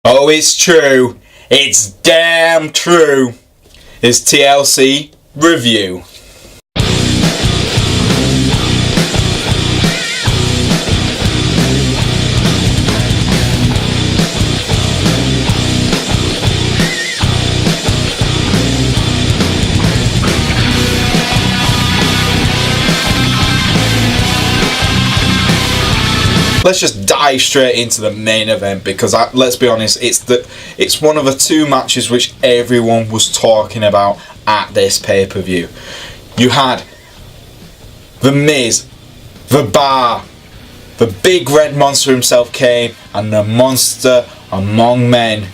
Oh, it's true. It's damn true. It's T.L.C. Review. Let's just dive straight into the main event because let's be honest, it's one of the two matches which everyone was talking about at this pay-per-view. You had The Miz, The Bar, the big red monster himself Kane, and the monster among men,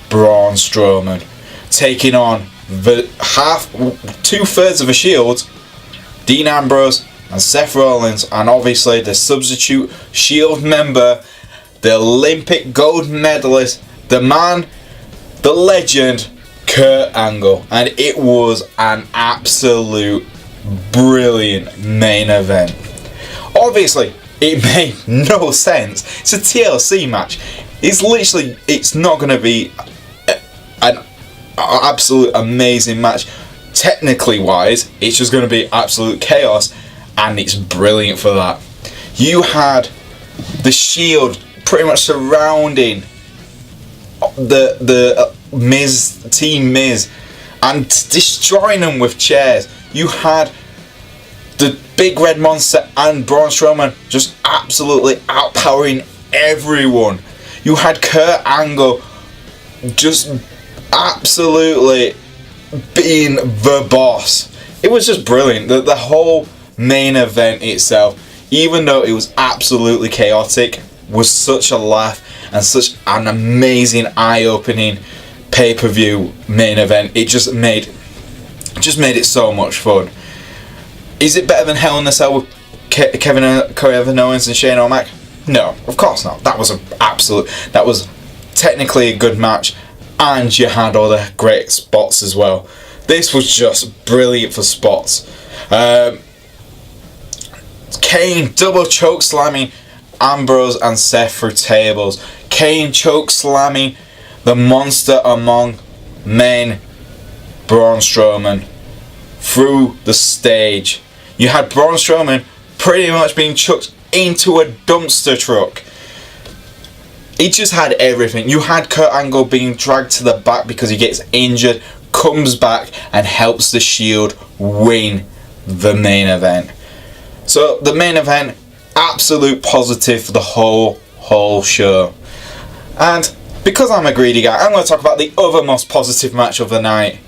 Braun Strowman, taking on the two-thirds of the Shield, Dean Ambrose and Seth Rollins, and obviously the substitute Shield member, the Olympic gold medalist, the man, the legend, Kurt Angle. And it was an absolute brilliant main event. Obviously, it made no sense. It's a TLC match. It's not going to be an absolute amazing match. Technically wise, it's just going to be absolute chaos. And it's brilliant for that. You had the Shield pretty much surrounding the Miz, Team Miz, and destroying them with chairs. You had the big red monster and Braun Strowman just absolutely outpowering everyone. You had Kurt Angle just absolutely being the boss. It was just brilliant. The whole main event itself, even though it was absolutely chaotic, was such a laugh and such an amazing eye-opening pay-per-view main event. It just made it so much fun. Is it better than Hell in a Cell with Kevin Owens and Shane O'Mac? No, of course not. That was technically a good match, and you had all the great spots as well. This was just brilliant for spots. Kane double choke slamming Ambrose and Seth through tables. Kane choke slamming the monster among men, Braun Strowman, through the stage. You had Braun Strowman pretty much being chucked into a dumpster truck. He just had everything. You had Kurt Angle being dragged to the back because he gets injured, comes back and helps the Shield win the main event. So the main event, absolute positive for the whole show. And because I'm a greedy guy, I'm going to talk about the other most positive match of the night.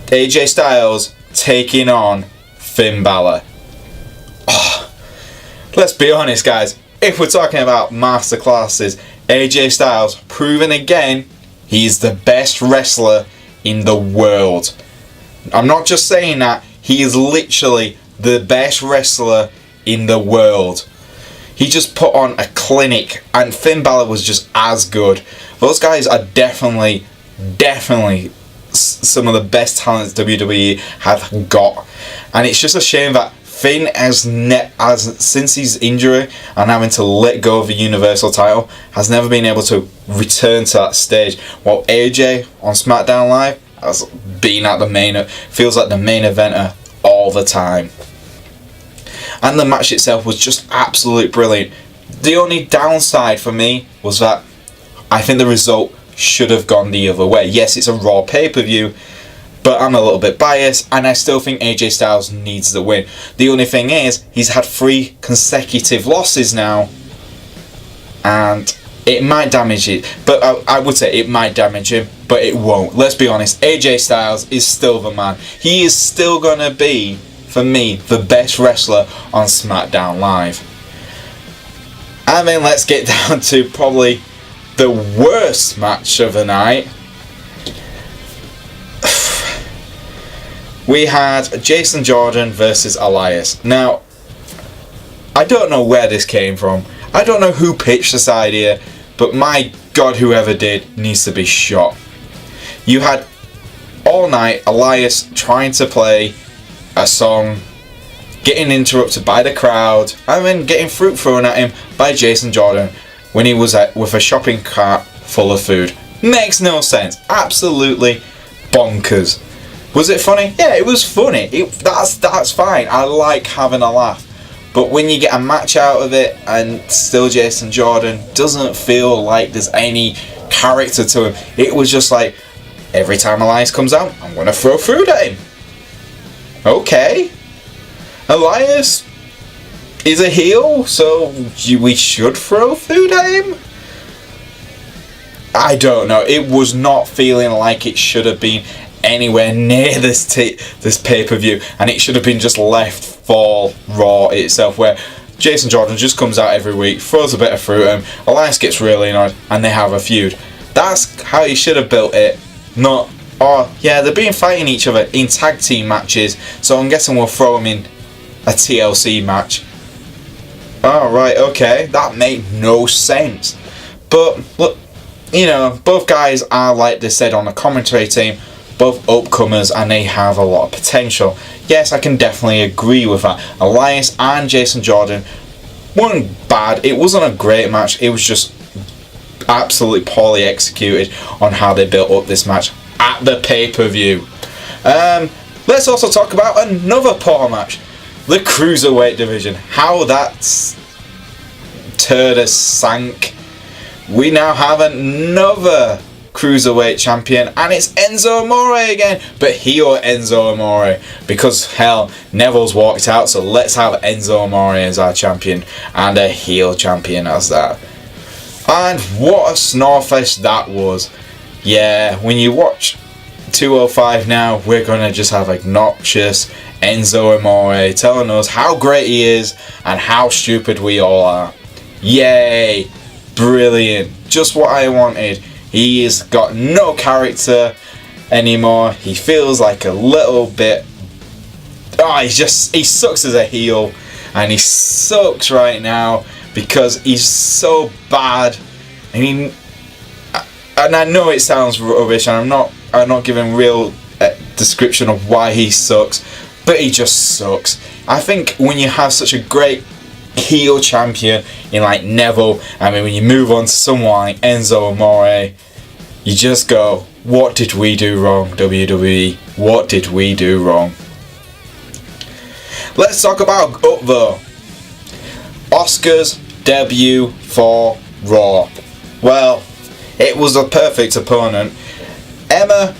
AJ Styles taking on Finn Balor. Oh, let's be honest, guys. If we're talking about masterclasses, AJ Styles proving again he's the best wrestler in the world. I'm not just saying that. He is literally the best wrestler in the world. He just put on a clinic, and Finn Balor was just as good. Those guys are definitely some of the best talents WWE have got. And it's just a shame that Finn since his injury and having to let go of the Universal title, has never been able to return to that stage. While AJ on SmackDown Live has been at feels like the main eventer all the time. And the match itself was just absolutely brilliant. The only downside for me was that I think the result should have gone the other way. Yes, it's a Raw pay-per-view, but I'm a little bit biased, and I still think AJ Styles needs the win. The only thing is, he's had 3 consecutive losses now, and it might damage it. But I would say it might damage him, but it won't. Let's be honest, AJ Styles is still the man. He is still going to be, for me, the best wrestler on SmackDown Live. And then let's get down to probably the worst match of the night. We had Jason Jordan versus Elias. Now, I don't know where this came from. I don't know who pitched this idea, but my God, whoever did needs to be shot. You had all night Elias trying to play a song, getting interrupted by the crowd, and then getting fruit thrown at him by Jason Jordan. when he was with a shopping cart full of food. Makes no sense. Absolutely bonkers. Was it funny? Yeah, it was funny. That's fine. I like having a laugh. But when you get a match out of it and still Jason Jordan doesn't feel like there's any character to him, it was just like, every time Elias comes out, I'm going to throw food at him. Okay. Elias is a heel, so we should throw food at him? I don't know. It was not feeling like it should have been anywhere near this pay-per-view, and it should have been just left for Raw itself, where Jason Jordan just comes out every week, throws a bit of fruit at him, Elias gets really annoyed, and they have a feud. That's how you should have built it. Not, oh yeah, they've been fighting each other in tag team matches, so I'm guessing we'll throw them in a TLC match. Oh right, okay, that made no sense. But look, you know, both guys are, like they said on the commentary team, both upcomers, and they have a lot of potential. Yes, I can definitely agree with that. Elias and Jason Jordan weren't bad. It wasn't a great match. It was just absolutely poorly executed on how they built up this match at the pay-per-view. Let's also talk about another poor match. The Cruiserweight division. How that's turd has sank. We now have another Cruiserweight champion, and it's Enzo Amore again, but heel Enzo Amore, because hell, Neville's walked out, so let's have Enzo Amore as our champion, and a heel champion as that. And what a snorefest that was. Yeah, when you watch 205 now, we're gonna just have obnoxious Enzo Amore telling us how great he is and how stupid we all are. Yay! Brilliant. Just what I wanted. He's got no character anymore. He feels like a little bit... Oh, he sucks as a heel. And he sucks right now because he's so bad. And I know it sounds rubbish, and I'm not giving real description of why he sucks, but he just sucks. I think when you have such a great heel champion in like Neville, I mean, when you move on to someone like Enzo Amore, you just go, what did we do wrong, WWE? What did we do wrong? Let's talk about up though. Asuka's debut for Raw. Well, it was a perfect opponent. Emma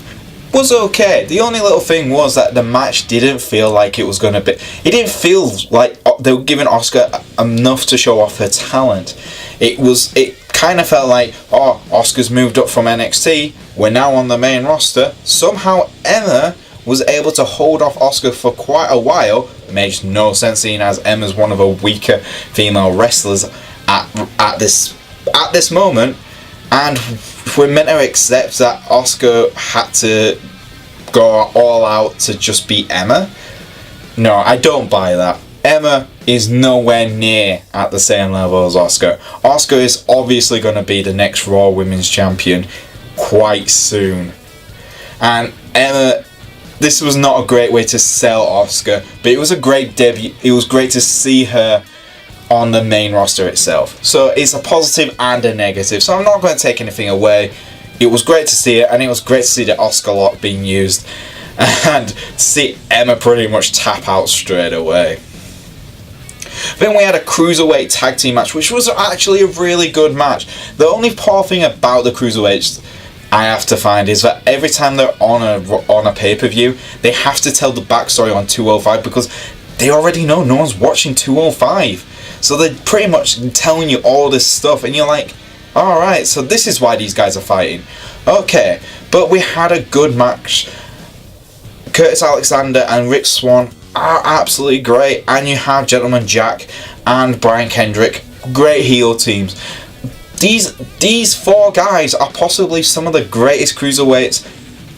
was okay. The only little thing was that the match didn't feel like it was going to be... It didn't feel like they were giving Asuka enough to show off her talent. It kind of felt like, oh, Asuka's moved up from NXT, we're now on the main roster. Somehow Emma was able to hold off Asuka for quite a while. It makes no sense, seeing as Emma's one of the weaker female wrestlers at this moment. And we're meant to accept that Asuka had to go all out to just beat Emma. No, I don't buy that. Emma is nowhere near at the same level as Asuka. Asuka is obviously going to be the next Raw Women's Champion quite soon. And Emma, this was not a great way to sell Asuka, but it was a great debut. It was great to see her on the main roster itself. So it's a positive and a negative. So I'm not going to take anything away. It was great to see it, and it was great to see the Asuka lock being used, and to see Emma pretty much tap out straight away. Then we had a Cruiserweight tag team match, which was actually a really good match. The only poor thing about the Cruiserweights I have to find is that every time they're on a pay-per-view, they have to tell the backstory on 205, because they already know no one's watching 205. So they're pretty much telling you all this stuff, and you're like, alright, so this is why these guys are fighting. Okay, but we had a good match. Curtis Alexander and Rick Swann are absolutely great, and you have Gentleman Jack and Brian Kendrick, great heel teams. These four guys are possibly some of the greatest cruiserweights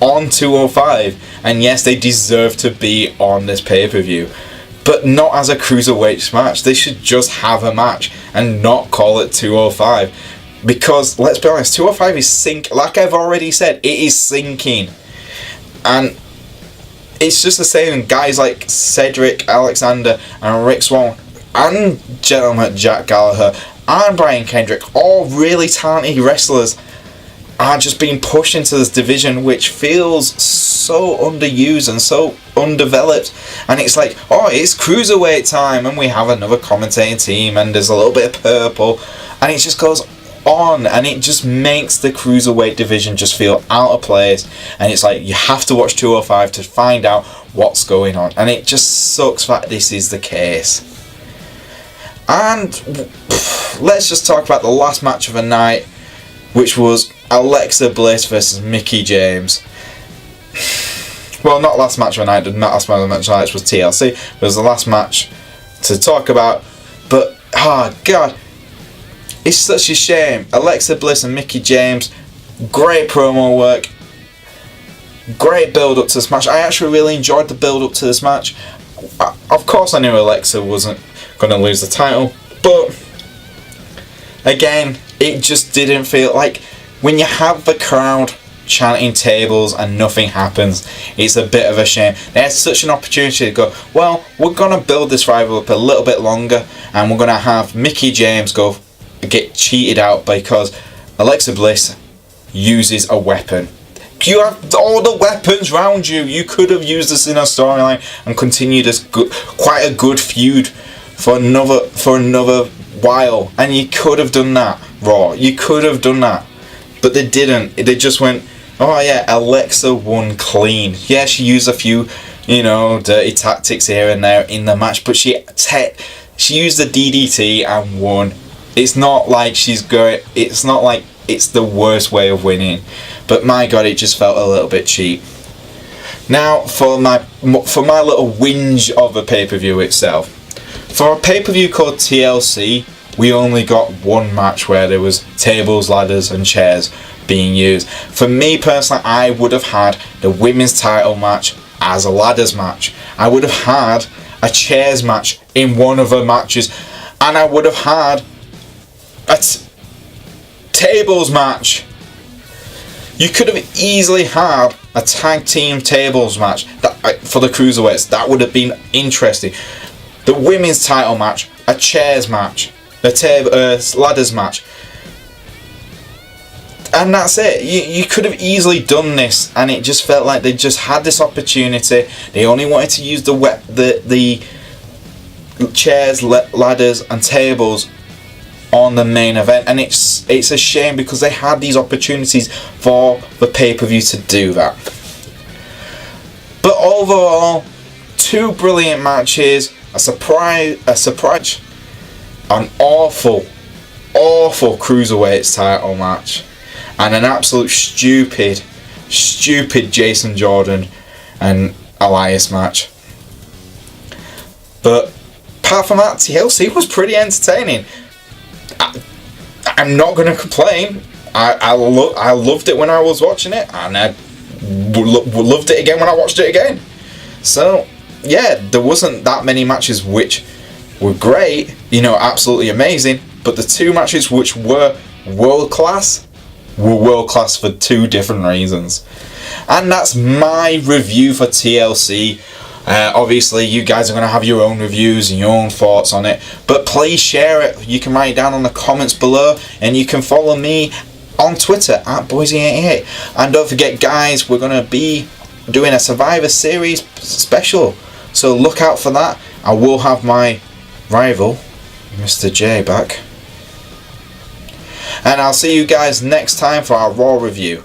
on 205, and yes, they deserve to be on this pay-per-view. But not as a cruiserweight match. They should just have a match and not call it 205. Because, let's be honest, 205 is sinking. Like I've already said, it is sinking. And it's just the same. Guys like Cedric Alexander and Rick Swann and Gentleman Jack Gallagher and Brian Kendrick, all really talented wrestlers, are just being pushed into this division which feels so underused and so undeveloped. And it's like, oh, it's cruiserweight time, and we have another commentating team, and there's a little bit of purple, and it just goes on, and it just makes the cruiserweight division just feel out of place. And it's like, you have to watch 205 to find out what's going on, and it just sucks that this is the case. And let's just talk about the last match of the night, which was Alexa Bliss versus Mickie James. Well, not last match of the night, not last match of the night, was T.L.C. It was the last match to talk about, but, oh god, it's such a shame. Alexa Bliss and Mickie James, great promo work, great build up to this match. I actually really enjoyed the build up to this match. Of course I knew Alexa wasn't going to lose the title, but again, it just didn't feel like, when you have the crowd chanting tables and nothing happens, it's a bit of a shame. They had such an opportunity to go, well, we're going to build this rival up a little bit longer, and we're going to have Mickie James get cheated out because Alexa Bliss uses a weapon. You have all the weapons around you. You could have used this in a storyline and continued this quite a good feud for another while, and you could have done that, Raw. You could have done that, but they didn't. They just went, oh yeah, Alexa won clean. Yeah, she used a few, dirty tactics here and there in the match, but she used the DDT and won. It's not like it's not like it's the worst way of winning, but my god, it just felt a little bit cheap. Now, for my little whinge of the pay-per-view itself. For a pay-per-view called T.L.C, we only got one match where there was tables, ladders and chairs being used. For me personally, I would have had the women's title match as a ladders match. I would have had a chairs match in one of the matches, and I would have had a tables match. You could have easily had a tag team tables match for the cruiserweights. That would have been interesting. The women's title match, a chairs match, a ladders match, and that's it. You could have easily done this, and it just felt like they just had this opportunity. They only wanted to use the chairs, ladders, and tables on the main event, and it's a shame because they had these opportunities for the pay-per-view to do that. But overall, two brilliant matches, a surprise, an awful cruiserweights title match, and an absolute stupid Jason Jordan and Elias match. But apart from that, T.L.C was pretty entertaining. I'm not going to complain. I loved it when I was watching it, and I loved it again when I watched it again. So yeah, there wasn't that many matches which were great, absolutely amazing, but the two matches which were world class for two different reasons. And that's my review for T.L.C. Obviously you guys are going to have your own reviews and your own thoughts on it, but please share it. You can write it down in the comments below, and you can follow me on Twitter at Boise88. And don't forget guys, we're going to be doing a Survivor Series special, so look out for that. I will have my rival Mr. J back, and I'll see you guys next time for our Raw review.